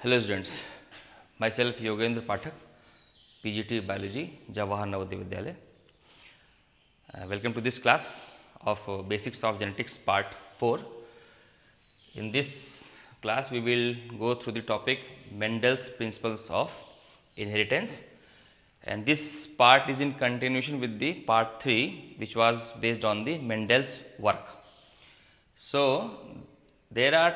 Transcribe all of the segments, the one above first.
Hello students, myself Yogendra Pathak, PGT Biology, Jawahar Navodaya Vidyalaya. Welcome to this class of Basics of Genetics Part 4. In this class we will go through the topic Mendel's Principles of Inheritance, and this part is in continuation with the part 3 which was based on the Mendel's work. So there are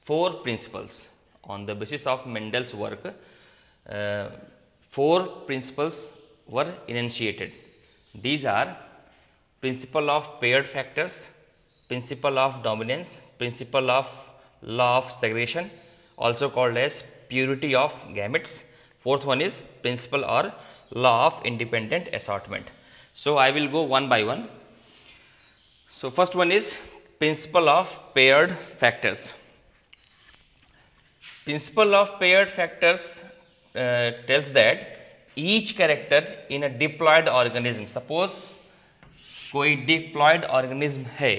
4 principles on the basis of Mendel's work. 4 principles were enunciated. These are principle of paired factors, principle of dominance, principle of law of segregation, also called as purity of gametes. Fourth one is principle or law of independent assortment. So I will go one by one. So first one is principle of paired factors. Principle of paired factors tells that each character in a diploid organism, suppose कोई diploid organism है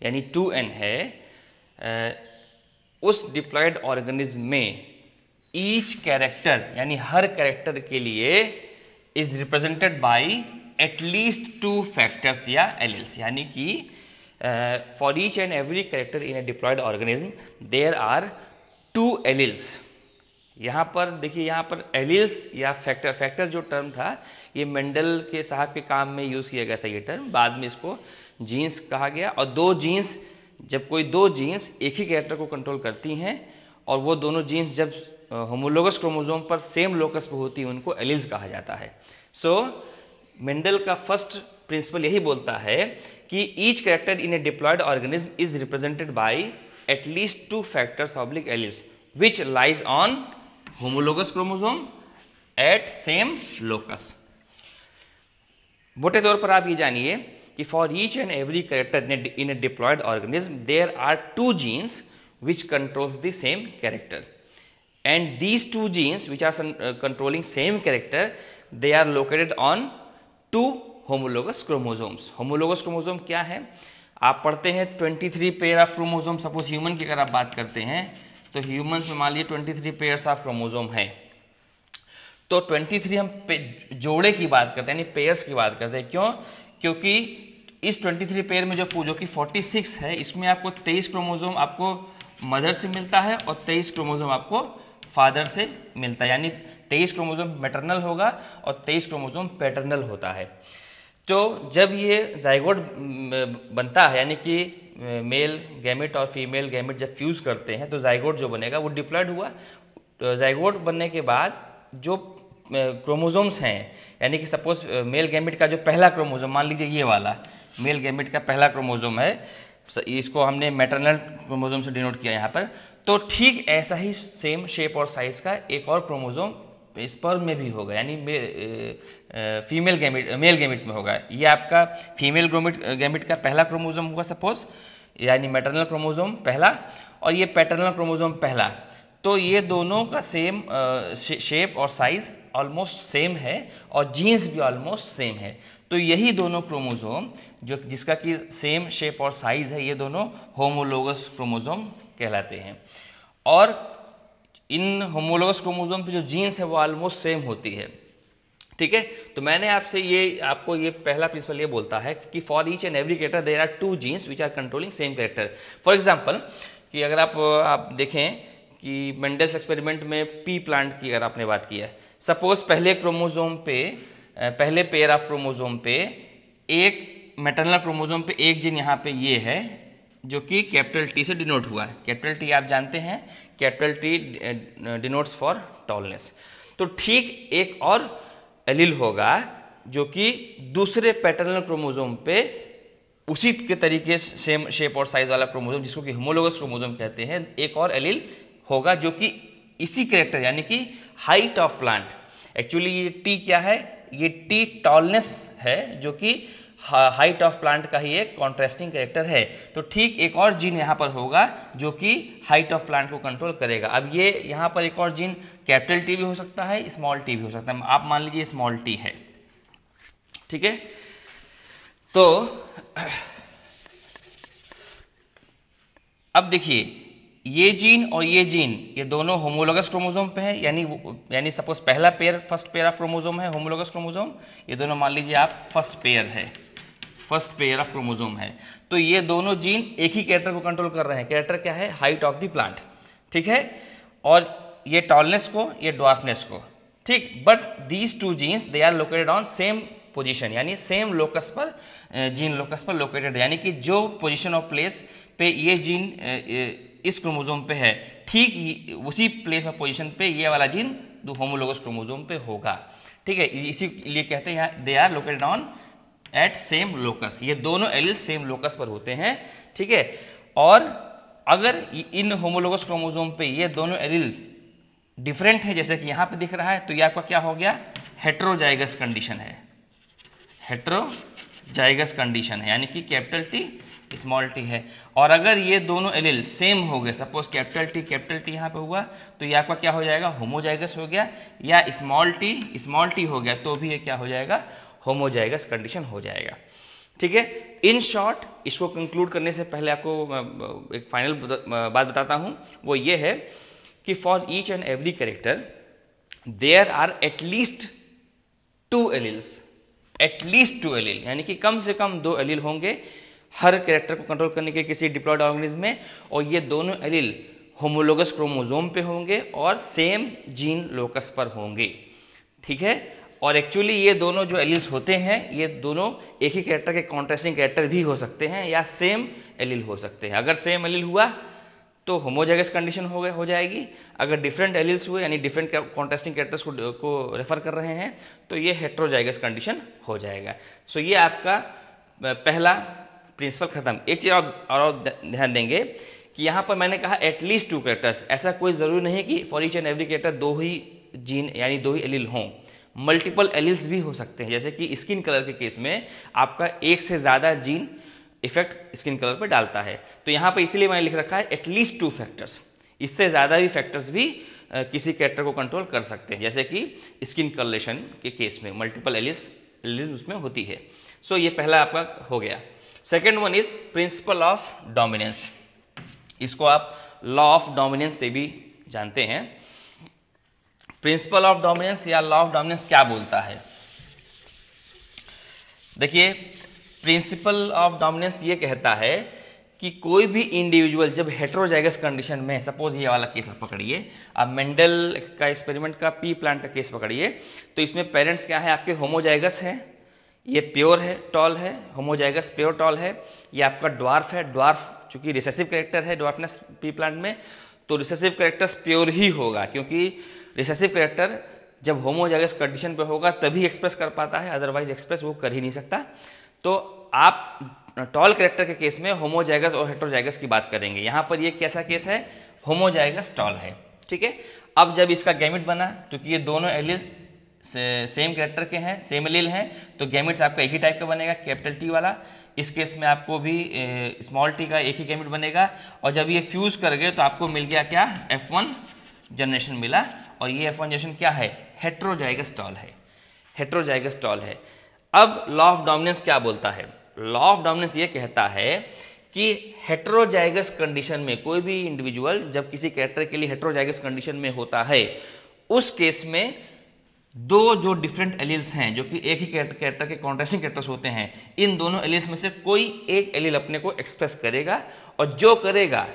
यानी 2n है, उस diploid organism में each character यानी हर character के लिए is represented by at least 2 factors या एलिल्स, यानी कि for each and every character in a diploid organism there are 2 alleles. यहाँ पर देखिए, यहाँ पर एलिल्स या फैक्टर जो टर्म था ये मेंडल के साहब के काम में यूज किया गया था. ये टर्म बाद में इसको जीन्स कहा गया. और 2 जीन्स, जब कोई 2 जीन्स एक ही कैरेक्टर को कंट्रोल करती हैं और वो दोनों जीन्स जब होमोलोगस क्रोमोसोम पर सेम लोकस पर होती है उनको एलिल्स कहा जाता है. सो मेंडल का फर्स्ट प्रिंसिपल यही बोलता है कि each character in a diploid organism is represented by at least 2 factors oblique alleles which lies on homologous chromosome at same locus. मोटे तौर पर आप ये जानिए कि for each and every character in a diploid organism there are 2 genes which controls the same character, and these 2 genes which are controlling same character they are located on 2 homologous chromosomes. homologous chromosome क्या है? आप पढ़ते हैं 23 pair of chromosome. Suppose human की अगर आप बात करते हैं तो ह्यूमंस में मान लीजिए 23 पेयर्स ऑफ क्रोमोसोम है. तो 23 हम जोड़े की बात करते हैं यानी पेयर्स की बात करते हैं. क्यों? क्योंकि इस 23 पेयर में जो कि 46 है, इसमें आपको 23 क्रोमोसोम आपको मदर से मिलता है और 23 क्रोमोसोम आपको फादर से मिलता है. यानी 23 क्रोमोसोम मैटरनल होगा और 23 क्रोमोसोम पैटर्नल होता है. तो जब ये जाइगोट बनता है यानी कि मेल गैमेट और फीमेल गैमेट जब फ्यूज करते हैं तो जाइगोट जो बनेगा वो डिप्लॉयड हुआ. तो जाइगोट बनने के बाद जो क्रोमोसोम्स हैं, यानी कि सपोज मेल गैमेट का जो पहला क्रोमोसोम, मान लीजिए ये वाला मेल गैमेट का पहला क्रोमोसोम है, इसको हमने मैटरनल क्रोमोसोम से डिनोट किया यहाँ पर. तो ठीक ऐसा ही सेम शेप और साइज का एक और क्रोमोसोम स्पर्म में भी होगा, यानी फीमेल गैमेट मेल गैमेट में होगा. ये आपका फीमेल गैमेट का पहला क्रोमोसोम होगा सपोज, यानी मैटरनल क्रोमोसोम पहला, और ये पैटर्नल क्रोमोसोम पहला. तो ये दोनों का सेम शेप और साइज ऑलमोस्ट सेम है और जीन्स भी ऑलमोस्ट सेम है. तो यही दोनों क्रोमोसोम जो जिसका कि सेम शेप और साइज है, ये दोनों होमोलोगस क्रोमोसोम कहलाते हैं. और इन होमोलोगस क्रोमोसोम पे जो जीन्स है वो ऑलमोस्ट सेम होती है. ठीक है, तो मैंने आपको ये पहला प्रिंसिपल ये बोलता है कि for each and every character there are 2 genes which are controlling same character. For example कि अगर आप देखें कि मेंडल्स एक्सपेरिमेंट में पी प्लांट की अगर आपने बात की है, सपोज पहले क्रोमोसोम पे पहले पेयर ऑफ क्रोमोसोम पे एक मैटरनल क्रोमोसोम पे एक जीन यहाँ पे ये है जो कि कैपिटल टी से डिनोट हुआ है. कैपिटल टी आप जानते हैं, capital T denotes for tallness. तो ठीक एक और एलील होगा जो कि दूसरे पैटर्नल क्रोमोसोम पे उसी के तरीके से सेम शेप और साइज वाला क्रोमोसोम जिसको कि होमोलोगस क्रोमोसोम कहते हैं, एक और एलील होगा जो कि इसी कैरेक्टर यानी कि हाइट ऑफ प्लांट. एक्चुअली ये टी क्या है? ये टी टॉलनेस है जो कि हाइट ऑफ प्लांट का ही एक कॉन्ट्रास्टिंग कैरेक्टर है. तो ठीक एक और जीन यहाँ पर होगा जो कि हाइट ऑफ प्लांट को कंट्रोल करेगा. अब ये यहाँ पर एक और जीन कैपिटल टी भी हो सकता है, स्मॉल टी भी हो सकता है. आप मान लीजिए स्मॉल टी है. ठीक है, तो अब देखिए ये जीन और ये जीन ये दोनों होमोलोगस क्रोमोसोम पे है, यानी सपोज पहला pair first pair of chromosome है होमोलोगस क्रोमोसोम, ये दोनों मान लीजिए आप फर्स्ट पेयर ऑफ क्रोमोसोम है, तो ये दोनों जीन एक ही कैरेक्टर को कंट्रोल कर रहे हैं। कैरेक्टर क्या है? हाइट ऑफ द प्लांट, ठीक है, और ये टॉलनेस को, ये ड्वार्फनेस को, ठीक। But these two genes they are located on same position, यानी सेम लोकस पर, जीन लोकस पर लोकेटेड, यानी कि जो पोजीशन ऑफ प्लेस पे ये जीन इस क्रोमोसोम पे है, ठीक उसी प्लेस और पोजीशन पे ये वाला जीन होमोलोगस क्रोमोसोम पे होगा, ठीक है। इसीलिए कहते हैं यहाँ they are located on at same locus, ये दोनों एलिल सेम लोकस पर होते हैं, ठीक है। और अगर इन होमोलोगस क्रोमोसोम पे ये दोनों एलिल डिफरेंट है, जैसे कि यहाँ पे दिख रहा है, तो ये आपका क्या हो गया? हेट्रोजाइगस कंडीशन है, हेट्रोजाइगस कंडीशन है, यानी कि कैपिटल टी स्मॉल टी है। और अगर ये दोनों एलिल सेम हो गए, सपोज कैपिटल टी यहाँ पे हुआ, तो ये आपका क्या हो जाएगा? होमोजाइगस हो गया, या स्मॉल टी हो गया, तो भी ये क्या हो जाएगा? होमोजाइगस कंडीशन हो जाएगा, ठीक है। इन शॉर्ट, इसको कंक्लूड करने से पहले आपको एक फाइनल बात बताता हूं, वो ये है कि for each and every character there are at least two allele, यानी कि कम से कम 2 एलील होंगे हर कैरेक्टर को कंट्रोल करने के किसी डिप्लॉयड ऑर्गेनिज्म में, और ये दोनों एलील होमोलोगस क्रोमोसोम पे होंगे और सेम जीन लोकस पर होंगे, ठीक है। और एक्चुअली ये दोनों जो एलील्स होते हैं, ये दोनों एक ही कैरेक्टर के कॉन्ट्रास्टिंग कैरेक्टर भी हो सकते हैं, या सेम एलील हो सकते हैं। अगर सेम एलील हुआ तो होमोजाइगस कंडीशन हो जाएगी, अगर डिफरेंट एलील्स हुए, यानी डिफरेंट कॉन्ट्रास्टिंग कैरेक्टर्स को रेफर कर रहे हैं, तो ये हेट्रोजाइगस कंडीशन हो जाएगा। सो ये आपका पहला प्रिंसिपल खत्म। एक चीज और ध्यान देंगे कि यहाँ पर मैंने कहा एटलीस्ट 2 कैरेक्टर्स, ऐसा कोई जरूरी नहीं कि for each and every character 2 he gene यानी 2 ही एलील हों, मल्टीपल एलील्स भी हो सकते हैं। जैसे कि स्किन कलर के केस में आपका एक से ज्यादा जीन इफेक्ट स्किन कलर पर डालता है, तो यहाँ पर इसीलिए मैंने लिख रखा है एटलीस्ट 2 फैक्टर्स, इससे ज्यादा भी फैक्टर्स भी किसी कैरेक्टर को कंट्रोल कर सकते हैं, जैसे कि स्किन कलरेशन के केस में मल्टीपल एलील्स उसमें होती है। सो ये पहला आपका हो गया। Second one is principle of dominance, इसको आप लॉ ऑफ डोमिनेंस से भी जानते हैं। प्रिंसिपल ऑफ डोमिनेंस या लॉ ऑफ डोमिनेंस क्या बोलता है? देखिए, प्रिंसिपल ऑफ डोमिनेंस ये कहता है कि कोई भी इंडिविजुअल जब हेट्रोजाइगस कंडीशन में, सपोज ये वाला केस आप पकड़िए, आप मेंडल का एक्सपेरिमेंट का पी प्लांट का केस पकड़िए, तो इसमें पेरेंट्स क्या है आपके? होमोजाइगस हैं, ये प्योर है, टॉल है, होमोजाइगस प्योर टॉल है। ये आपका ड्वार्फ है, ड्वार्फ चूंकि रिसेसिव कैरेक्टर है ड्वार्फनेस पी प्लांट में, तो रिसेसिव कैरेक्टर्स प्योर ही होगा, क्योंकि रिसेसिव कैरेक्टर जब होमोजाइगस कंडीशन पे होगा तभी एक्सप्रेस कर पाता है, अदरवाइज एक्सप्रेस वो कर ही नहीं सकता। तो आप टॉल कैरेक्टर के केस में होमोजाइगस और हेट्रोजाइगस की बात करेंगे। यहां पर ये कैसा केस है? होमोजाइगस टॉल है, ठीक है। अब जब इसका गैमेट बना, क्योंकि ये दोनों एलील सेम कैरेक्टर के हैं, सेम एलील हैं, तो गैमेट्स आपका एक ही टाइप का बनेगा, कैपिटल टी वाला। इस केस में आपको भी स्मॉल टी का एक ही गैमेट बनेगा, और जब ये फ्यूज कर गए तो आपको मिल गया क्या? F1 जनरेशन मिला, और ये F1 जनरेशन क्या है? हेट्रोजाइगस टॉल है, हेट्रोजाइगस टॉल है। अब लॉ ऑफ डोमिनेंस क्या बोलता है? लॉ ऑफ डोमिनेंस ये कहता है कि हेट्रोजाइगस कंडीशन में कोई भी इंडिविजुअल जब किसी कैरेक्टर के लिए हेट्रोजाइगस कंडीशन में होता है, उस केस में 2 जो डिफरेंट एलील्स हैं, जो कि एक ही कैरेक्टर के कॉन्ट्रास्टिंग कैरेक्टर्स होते हैं, इन दोनों एलील्स में से कोई एक एलील अपने को एक्सप्रेस करेगा, और जो करेगा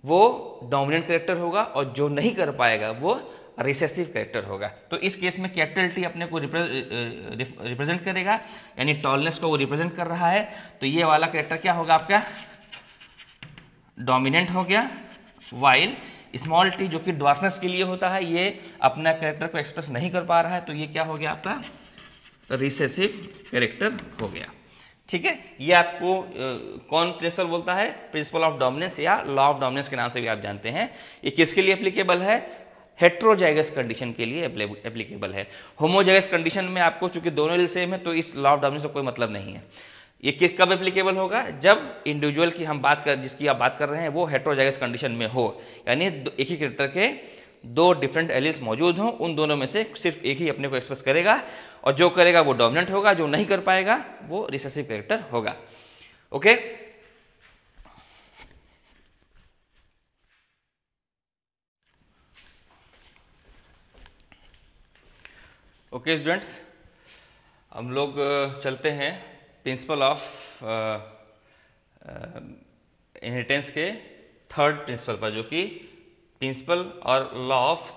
वो डोमिनेंट कैरेक्टर होगा, और जो नहीं कर पाएगा वो रिसेसिव कैरेक्टर होगा। तो इस केस में कैपिटल टी अपने को रिप्रेजेंट करेगा, यानी टॉलनेस को वो रिप्रेजेंट कर रहा है, तो ये वाला कैरेक्टर क्या होगा आपका? डोमिनेंट हो गया। वाइल स्मॉल टी जो कि ड्वार्फनेस के लिए होता है, ये अपना कैरेक्टर को एक्सप्रेस नहीं कर पा रहा है, तो ये क्या हो गया आपका? रिसेसिव कैरेक्टर हो गया, ठीक है। ये आपको कौन प्रिंसिपल बोलता है? प्रिंसिपल ऑफ डोमिनेंस या लॉ ऑफ डोमिनेंस के नाम से भी आप जानते हैं। ये किसके लिए एप्लीकेबल है? हेट्रोजाइगस कंडीशन के लिए एप्लीकेबल है। होमोजाइगस कंडीशन में आपको चूंकि दोनों एलील सेम है, तो इस लॉ ऑफ डोमिनेंस का कोई मतलब नहीं है। ये कब एप्लीकेबल होगा? जब इंडिविजुअल की हम जिसकी आप बात कर रहे हैं वो हेट्रोजाइगस कंडीशन में हो, यानी एक ही कैरेक्टर के 2 डिफरेंट एलील्स मौजूद हों, उन दोनों में से सिर्फ एक ही अपने को एक्सप्रेस करेगा, और जो करेगा वो डोमिनेंट होगा, जो नहीं कर पाएगा वो रिसेसिव कैरेक्टर होगा। ओके। ओके स्टूडेंट्स, हम लोग चलते हैं प्रिंसिपल ऑफ इनहेरिटेंस के थर्ड प्रिंसिपल पर, जो कि प्रिंसिपल और लॉ ऑफ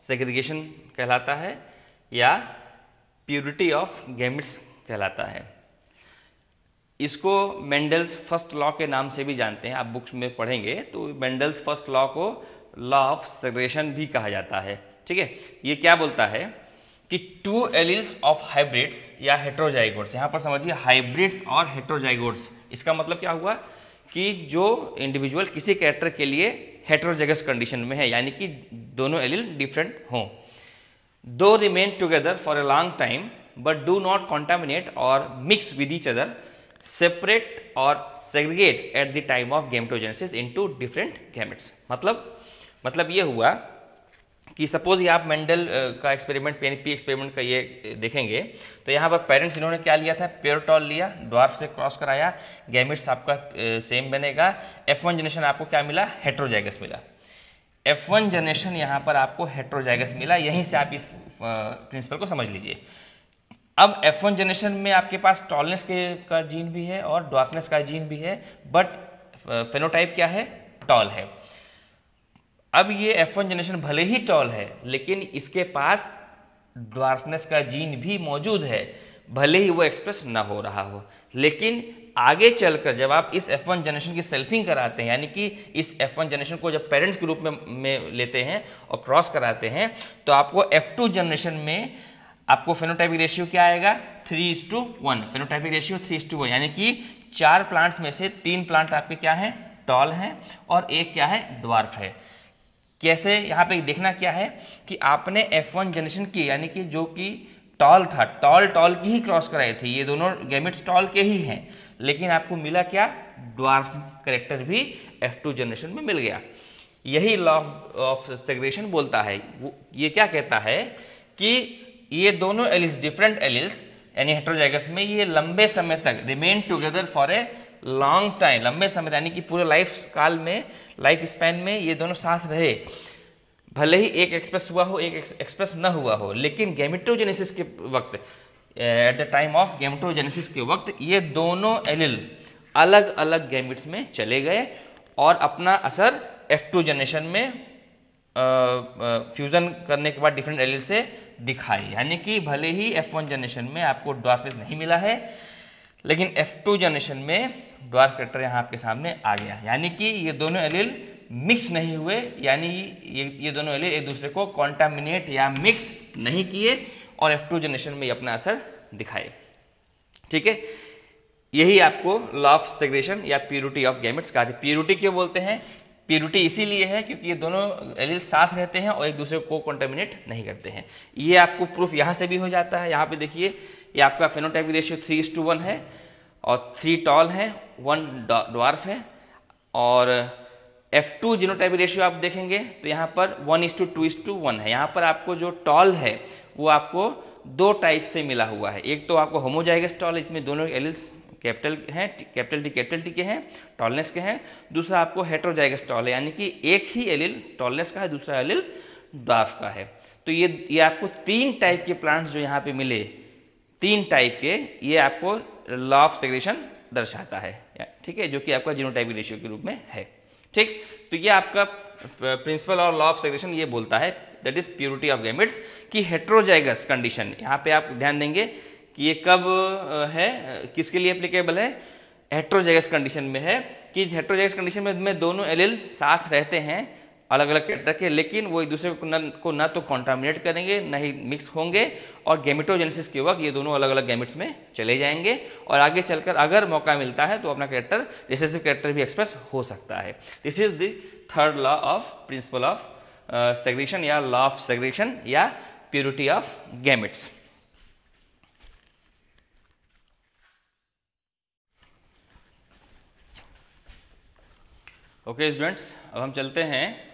सेग्रीगेशन कहलाता है या प्यूरिटी ऑफ गैमेट्स कहलाता है। इसको मेंडल्स फर्स्ट लॉ के नाम से भी जानते हैं, आप बुक्स में पढ़ेंगे तो मेंडल्स फर्स्ट लॉ को लॉ ऑफ सेग्रीगेशन भी कहा जाता है। ठीक है, ये क्या बोलता है कि टू एलील्स ऑफ हाइब्रिड्स या हेट्रोजाइगोट्स, यहां पर समझिए हाइब्रिड्स और हेट्रोजाइगोट्स, इसका मतलब क्या हुआ कि जो इंडिविजुअल किसी कैरेक्टर के लिए हेट्रोजाइगस कंडीशन में है, यानी कि दोनों एलील डिफरेंट हों, दो remain together for a long time but do not contaminate और mix with each other, separate और segregate at the time of gametogenesis into different gametes. मतलब ये हुआ कि सपोज ये आप मेंडल का एक्सपेरिमेंट, पीएनपी एक्सपेरिमेंट का ये देखेंगे तो यहाँ पर पेरेंट्स इन्होंने क्या लिया था, प्योरटॉल लिया, ड्वार्फ से क्रॉस कराया, गैमेट्स आपका सेम बनेगा। F1 जनरेशन आपको क्या मिला, हेट्रोजाइगस मिला। F1 जनरेशन यहाँ पर आपको हेट्रोजाइगस मिला, यहीं से आप इस प्रिंसिपल को समझ लीजिए। अब F1 जनरेशन में आपके पास टॉलनेस का जीन भी है और ड्वार्फनेस का जीन भी है, बट फेनोटाइप क्या है, टॉल है। अब ये F1 जनरेशन भले ही टॉल है लेकिन इसके पास ड्वार्फनेस का जीन भी मौजूद है, भले ही वो एक्सप्रेस ना हो रहा हो। लेकिन आगे चलकर जब आप इस F1 जनरेशन की सेल्फिंग कराते हैं, यानी कि इस F1 जनरेशन को जब पेरेंट्स के रूप में लेते हैं और क्रॉस कराते हैं, तो आपको F2 जनरेशन में आपको फेनोटाइपिक रेशियो क्या आएगा, 3:1। फेनोटाइपिक रेशियो 3:1, यानी कि 4 प्लांट्स में से 3 प्लांट आपके क्या हैं, टॉल हैं, और एक क्या है, ड्वार्फ है। कैसे, यहाँ पे देखना क्या है कि आपने F1 जनरेशन की, यानी कि जो कि टॉल था, टॉल की ही क्रॉस कराए थे, ये दोनों गैमेट्स टॉल के ही हैं, लेकिन आपको मिला क्या, ड्वार्फ कैरेक्टर भी F2 जनरेशन में मिल गया। यही लॉ ऑफ सेग्रीगेशन बोलता है, ये क्या कहता है कि ये दोनों एलिल्स, डिफरेंट एलिल्स यानी हेट्रोजाइगस में, ये लंबे समय तक remain together for a long time, लंबे समय यानी कि पूरे लाइफ काल में, लाइफ स्पैन में ये दोनों साथ रहे, भले ही एक एक्सप्रेस हुआ हो एक एक्सप्रेस न हुआ हो, लेकिन गैमेटोजेनेसिस के वक्त, eight the time of gametogenesis के वक्त, ये दोनों एलिल अलग अलग गैमेट्स में चले गए और अपना असर F2 जनरेशन में फ्यूजन करने के बाद डिफरेंट एलिल से दिखाए। यानी कि भले ही F1 जनरेशन में आपको ड्वार्फनेस नहीं मिला है, लेकिन F2 जनरेशन में ड्वार्फ कैरेक्टर यहाँ आपके सामने आ गया, यानी कि ये दोनों एलील मिक्स नहीं हुए, यानी ये दोनों एलील एक दूसरे को कॉन्टामिनेट या मिक्स नहीं किए और F2 जनरेशन में अपना असर दिखाए। ठीक है, यही आपको लॉ ऑफ सेग्रीगेशन या प्यूरिटी ऑफ गैमेट्स कहा। प्यूरिटी क्यों बोलते हैं, प्यूरिटी इसीलिए है क्योंकि ये दोनों एलील साथ रहते हैं और एक दूसरे को कॉन्टामिनेट नहीं करते हैं। ये आपको प्रूफ यहाँ से भी हो जाता है, यहाँ पे देखिए ये आपका फेनोटाइपिक रेशियो 3:1 है और 3 टॉल है, 1 ड्वार्फ है, और F2 जीनोटाइपिक रेशियो आप देखेंगे तो यहाँ पर 1:2:1 है। यहाँ पर आपको जो टॉल है वो आपको 2 टाइप से मिला हुआ है, एक तो आपको होमोजाइगस टॉल, इसमें दोनों एलिल्स कैपिटल हैं, कैपिटल टी के हैं, टॉलनेस के हैं। दूसरा आपको हेट्रोजाइगस टॉल है, यानी कि एक ही एलिल टॉलनेस का है, दूसरा एलिल ड्वार्फ का है। तो ये आपको 3 टाइप के प्लांट्स जो यहाँ पे मिले, 3 टाइप के, ये आपको लॉ ऑफ सेग्रीगेशन दर्शाता है। ठीक है, जो कि आपका जीनोटाइपिक रेशियो के रूप में है। ठीक, तो ये आपका प्रिंसिपल और लॉ ऑफ सेग्रीगेशन ये बोलता है, that is purity of gametes की हेट्रोजाइगस कंडीशन। यहाँ पे आप ध्यान देंगे कि ये कब है, किसके लिए एप्लीकेबल है, हेट्रोजाइगस कंडीशन में है, कि हेट्रोजाइगस कंडीशन में दोनों एलील साथ रहते हैं अलग अलग कैरेक्टर के, लेकिन वो एक दूसरे को ना तो कॉन्टामिनेट करेंगे ना ही मिक्स होंगे, और गैमेटोजेनेसिस के वक्त ये दोनों अलग अलग गैमेट्स में चले जाएंगे और आगे चलकर अगर मौका मिलता है तो अपना कैरेक्टर, रिसेसिव कैरेक्टर भी एक्सप्रेस हो सकता है। This is the third law of principle of segregation या लॉ ऑफ सेग्रीगेशन या purity of gametes. Okay students, अब हम चलते हैं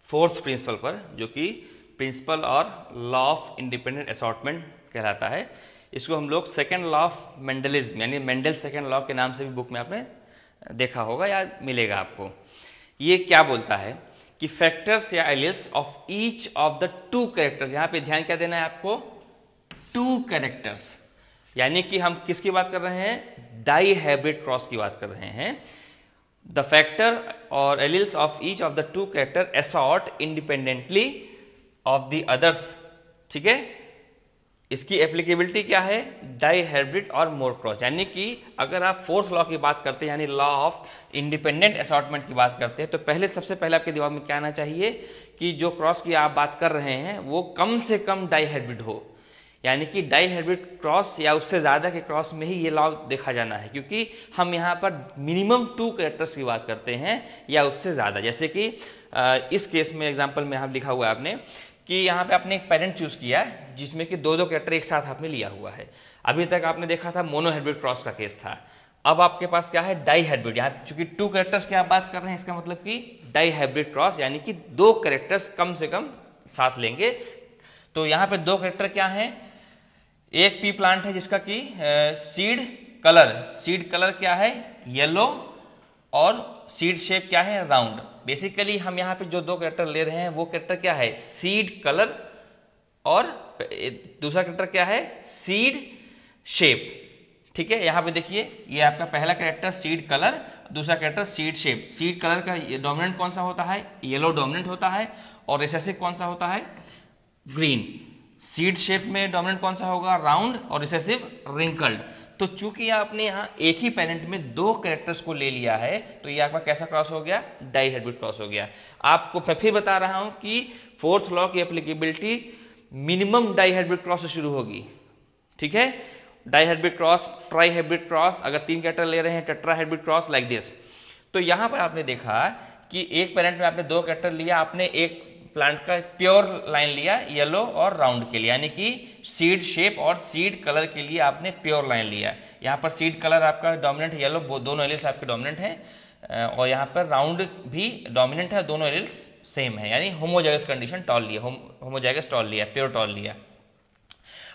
फोर्थ प्रिंसिपल पर, जो कि प्रिंसिपल और लॉ ऑफ इंडिपेंडेंट असॉर्टमेंट कहलाता है। इसको हम लोग सेकेंड लॉ ऑफ मेंडलिज्म यानी मेंडल सेकेंड लॉ के नाम से भी बुक में आपने देखा होगा या मिलेगा आपको। ये क्या बोलता है कि फैक्टर्स या alleles of each of the two characters, यहां पे ध्यान क्या देना है आपको, टू कैरेक्टर्स, यानी कि हम किसकी बात कर रहे हैं, डाई हाइब्रिड क्रॉस की बात कर रहे हैं। द फैक्टर और alleles of each of the two character assort independently of the others, ठीक है। इसकी एप्लीकेबिलिटी क्या है, डाई हाइब्रिड और मोर क्रॉस, यानी कि अगर आप फोर्थ लॉ की बात करते हैं यानी लॉ ऑफ इंडिपेंडेंट असॉर्टमेंट की बात करते हैं, तो पहले सबसे पहले आपके दिमाग में क्या आना चाहिए कि जो क्रॉस की आप बात कर रहे हैं वो कम से कम डाई हाइब्रिड हो, यानी कि डाई हाइब्रिड क्रॉस या उससे ज़्यादा के क्रॉस में ही ये लॉ देखा जाना है, क्योंकि हम यहाँ पर मिनिमम टू कैरेक्टर्स की बात करते हैं या उससे ज़्यादा। जैसे कि इस केस में एग्जाम्पल में यहाँ लिखा हुआ है आपने कि यहाँ पे आपने एक पेरेंट चूज किया है जिसमें कि दो कैरेक्टर एक साथ आपने लिया हुआ है। अभी तक आपने देखा था मोनो हाइब्रिड क्रॉस का केस था, अब आपके पास क्या है, डाई हाइब्रिड। यहाँ चूंकि टू कैरेक्टर्स की आप बात कर रहे हैं, इसका मतलब कि डाई हाइब्रिड क्रॉस, यानी कि दो कैरेक्टर्स कम से कम साथ लेंगे। तो यहाँ पे दो कैरेक्टर क्या है, एक पी प्लांट है जिसका कि सीड कलर क्या है, येलो, और सीड शेप क्या है, राउंड। बेसिकली हम यहाँ पे जो दो कैरेक्टर ले रहे हैं वो कैरेक्टर क्या है, सीड कलर, और दूसरा कैरेक्टर क्या है, सीड शेप, ठीक है। यहाँ पे देखिए ये आपका पहला कैरेक्टर सीड कलर, दूसरा character seed shape. Seed colour का डोमिनेंट कौन सा होता है, येलो डोमिनेंट होता है, और रिसेसिव कौन सा होता है, ग्रीन। सीड शेप में डोमिनेंट कौन सा होगा, राउंड, और रिसेसिव रिंकल्ड। तो चूंकि आपने यहाँ एक ही पेरेंट में दो कैरेक्टर्स को ले लिया है, तो ये आपका कैसा क्रॉस हो गया, डाई हाइब्रिड क्रॉस हो गया। आपको मैं फिर बता रहा हूं कि फोर्थ लॉ की applicability minimum dihybrid cross से शुरू होगी, ठीक है। Dihybrid cross, trihybrid cross, अगर तीन कैरेक्टर ले रहे हैं tetrahybrid cross, like this. तो यहां पर आपने देखा कि एक पेरेंट में आपने दो कैरेक्टर लिया, आपने एक प्लांट का प्योर लाइन लिया येलो और राउंड के लिए, यानी कि सीड शेप और सीड कलर के लिए आपने प्योर लाइन लिया। यहाँ पर सीड कलर आपका डोमिनेंट, येलो, दोनों एलिल्स आपके डोमिनेंट हैं, और यहाँ पर राउंड भी डोमिनेंट है, दोनों एलिल्स सेम है, यानी होमोजाइगस कंडीशन टॉल लिया, होमोजाइगस टॉल लिया, प्योर टॉल लिया।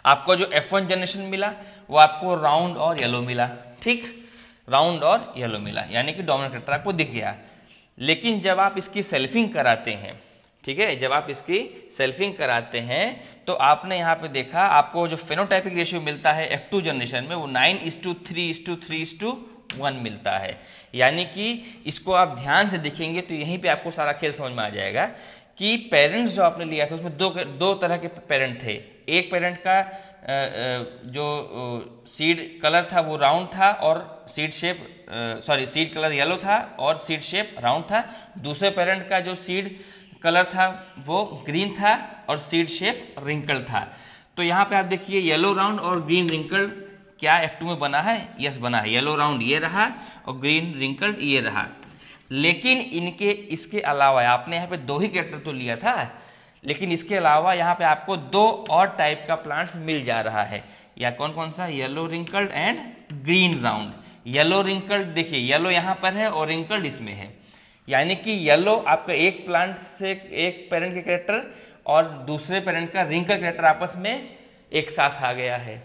आपको जो F1 जनरेशन मिला वो आपको राउंड और येलो मिला, ठीक, राउंड और येलो मिला, यानी कि डोमिनेंट कैरेक्टर आपको दिख गया। लेकिन जब आप इसकी सेल्फिंग कराते हैं, ठीक है, जब आप इसकी सेल्फिंग कराते हैं तो आपने यहाँ पे देखा आपको जो फेनोटाइपिक रेशियो मिलता है F2 जनरेशन में वो 9:3:3:1 मिलता है। यानी कि इसको आप ध्यान से देखेंगे तो यहीं पे आपको सारा खेल समझ में आ जाएगा कि पेरेंट्स जो आपने लिया था उसमें दो तरह के पेरेंट थे। एक पेरेंट का जो सीड कलर था वो राउंड था और सीड कलर येलो था और सीड शेप राउंड था। दूसरे पेरेंट का जो सीड कलर था वो ग्रीन था और सीड शेप रिंकल था। तो यहाँ पे आप देखिए येलो राउंड और ग्रीन रिंकल क्या F2 में बना है, यस बना है। येलो राउंड ये रहा और ग्रीन रिंकल ये रहा। लेकिन इसके अलावा आपने यहाँ पे दो ही कैरेक्टर तो लिया था, लेकिन इसके अलावा यहाँ पे आपको दो और टाइप का प्लांट्स मिल जा रहा है। या कौन कौन सा, yellow wrinkled and green round. Yellow wrinkled देखिए, येलो यहाँ पर है और रिंकल्ड इसमें है, यानी कि येलो आपका एक प्लांट से एक पेरेंट के कैरेक्टर और दूसरे पेरेंट का रिंकल कैरेक्टर आपस में एक साथ आ गया है,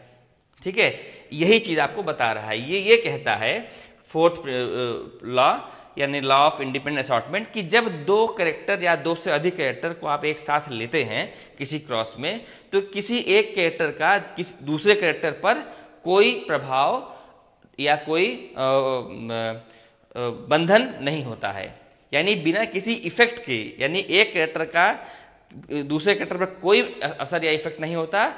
ठीक है। यही चीज आपको बता रहा है, ये कहता है फोर्थ लॉ यानी लॉ ऑफ इंडिपेंडेंट असॉर्टमेंट कि जब दो कैरेक्टर या दो से अधिक कैरेक्टर को आप एक साथ लेते हैं किसी क्रॉस में, तो किसी एक कैरेक्टर का दूसरे कैरेक्टर पर कोई प्रभाव या कोई बंधन नहीं होता है, यानी बिना किसी इफेक्ट के, यानी एक कैरेक्टर का दूसरे कैरेक्टर पर कोई असर या इफेक्ट नहीं होता।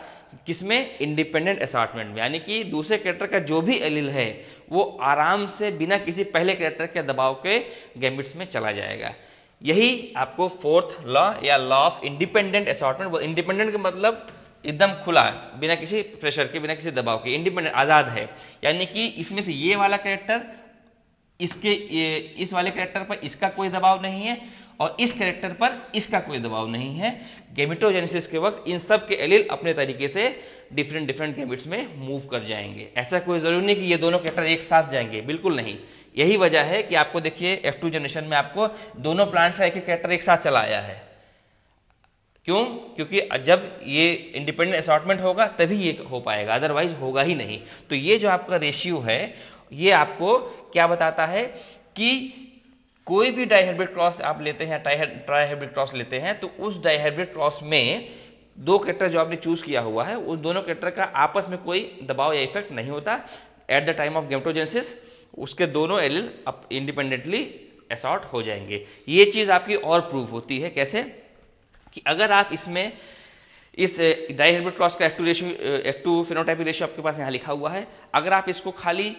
किसमें, इंडिपेंडेंट असॉर्टमेंट में, यानी कि दूसरे कैरेक्टर का जो भी एलील है वो आराम से बिना किसी पहले कैरेक्टर के दबाव के गैमेट्स में चला जाएगा। यही आपको फोर्थ लॉ या law of independent assortment, independent का मतलब एकदम खुला, बिना किसी प्रेशर के, बिना किसी दबाव के, इंडिपेंडेंट आजाद है, यानी कि इसमें से ये वाला कैरेक्टर इस वाले कैरेक्टर पर इसका कोई दबाव नहीं है और इस कैरेक्टर पर इसका कोई दबाव नहीं है। गैमेटोजेनेसिस के वक्त इन सब के एलील अपने तरीके से डिफरेंट गैमेट्स में मूव कर जाएंगे। ऐसा कोई जरूरी नहीं कि ये दोनों कैरेक्टर एक साथ जाएंगे, बिल्कुल नहीं। यही वजह है कि आपको देखिए F2 जनरेशन में आपको दोनों प्लांट्स का एक एक कैरेक्टर एक साथ चला आया है। क्यों? क्योंकि जब ये इंडिपेंडेंट असॉर्टमेंट होगा तभी ये हो पाएगा, अदरवाइज होगा ही नहीं। तो ये जो आपका रेशियो है ये आपको क्या बताता है कि कोई भी डाइहाइब्रिड क्रॉस आप लेते हैं, ट्राइहाइब्रिड क्रॉस लेते हैं, तो उस डाइहाइब्रिड क्रॉस में दो कैरेक्टर जो आपने चूज किया हुआ है, उस दोनों कैरेक्टर का आपस में कोई दबाव या इफेक्ट नहीं होता eight the time of gametogenesis. उसके दोनों एलील इंडिपेंडेंटली असॉर्ट हो जाएंगे। ये चीज आपकी और प्रूव होती है कैसे, कि अगर आप इसमें इस डाइहाइब्रिड क्रॉस का F2 फेनोटाइपिक रेशियो आपके पास यहाँ लिखा हुआ है, अगर आप इसको खाली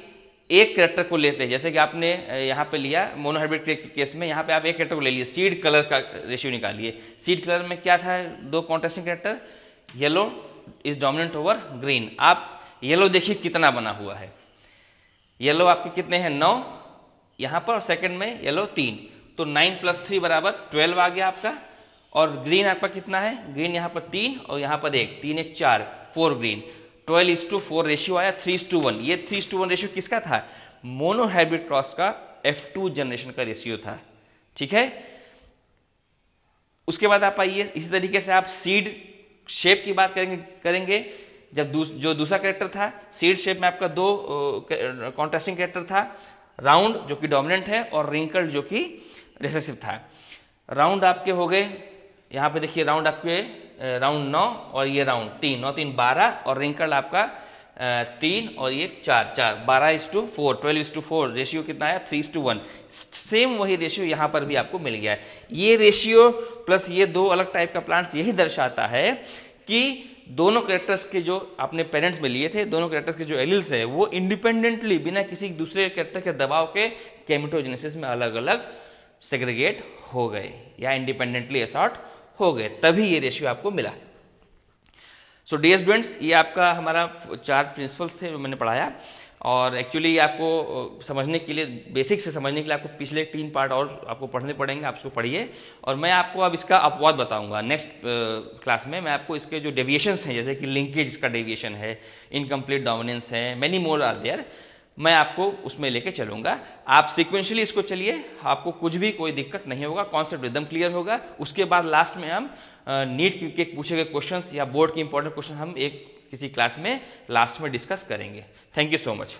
एक कैरेक्टर को लेते हैं, जैसे कि आपने यहाँ पे लिया मोनोहाइब्रिड के केस में, यहाँ पे आप एक कैरेक्टर को ले लिए, सीड कलर का रेशियो निकालिए। सीड कलर में क्या था, दो contrasting character, yellow is dominant over green. आप येलो देखिए कितना बना हुआ है, येलो आपके कितने हैं 9 यहाँ पर, और सेकंड में येलो 3, तो 9 + 3 = 12 आ गया आपका। और ग्रीन आपका कितना है, ग्रीन यहाँ पर 3 और यहाँ पर 1, 3 1 4, 4 ग्रीन, 12:4 रेशियो आया, 3:1। ये 3:1 रेशियो किसका था, मोनोहाइब्रिड क्रॉस का F2 जनरेशन का रेशियो था, ठीक है। उसके बाद आप आइए, इसी तरीके से आप सीड शेप की बात करेंगे। जब जो दूसरा कैरेक्टर था, सीड शेप में आपका दो कॉन्ट्रास्टिंग कैरेक्टर था, राउंड जो कि डोमिनेंट है और रिंकल्ड जो कि रिसेसिव था। राउंड आपके हो गए, यहाँ पे देखिए राउंड आपके राउंड 9 और ये राउंड 3, 9 3 12, और रिंकल आपका 3 और ये 4 4, 12:4, 12:4 रेशियो कितना आया 3:1। सेम वही रेशियो यहाँ पर भी आपको मिल गया है। ये रेशियो प्लस ये दो अलग टाइप का प्लांट्स यही दर्शाता है कि दोनों कैरेक्टर्स के जो आपने पेरेंट्स में लिए थे, दोनों कैरेक्टर्स के जो एलिल्स है वो इंडिपेंडेंटली बिना किसी दूसरे कैरेक्टर के दबाव के गैमेटोजेनेसिस में अलग अलग सेग्रीगेट हो गए या इंडिपेंडेंटली असॉर्ट हो गए, तभी ये रेशियो आपको मिला। सो डियर स्टूडेंट्स, ये आपका हमारा 4 प्रिंसिपल्स थे जो मैंने पढ़ाया, और एक्चुअली आपको समझने के लिए, बेसिक से समझने के लिए आपको पिछले 3 पार्ट और आपको पढ़ने पड़ेंगे, आप इसको पढ़िए। और मैं आपको अब इसका अपवाद बताऊंगा नेक्स्ट क्लास में। मैं आपको इसके जो डेविएशंस हैं, जैसे कि लिंकेज इसका डेविएशन है, इनकम्प्लीट डोमिनेंस है, मैनी मोर आर देयर, मैं आपको उसमें लेके चलूंगा। आप सिक्वेंशियली इसको चलिए, आपको कुछ भी कोई दिक्कत नहीं होगा, कॉन्सेप्ट एकदम क्लियर होगा। उसके बाद लास्ट में हम नीट के पूछे गए क्वेश्चंस या बोर्ड के इंपॉर्टेंट क्वेश्चन हम एक किसी क्लास में लास्ट में डिस्कस करेंगे। Thank you so much.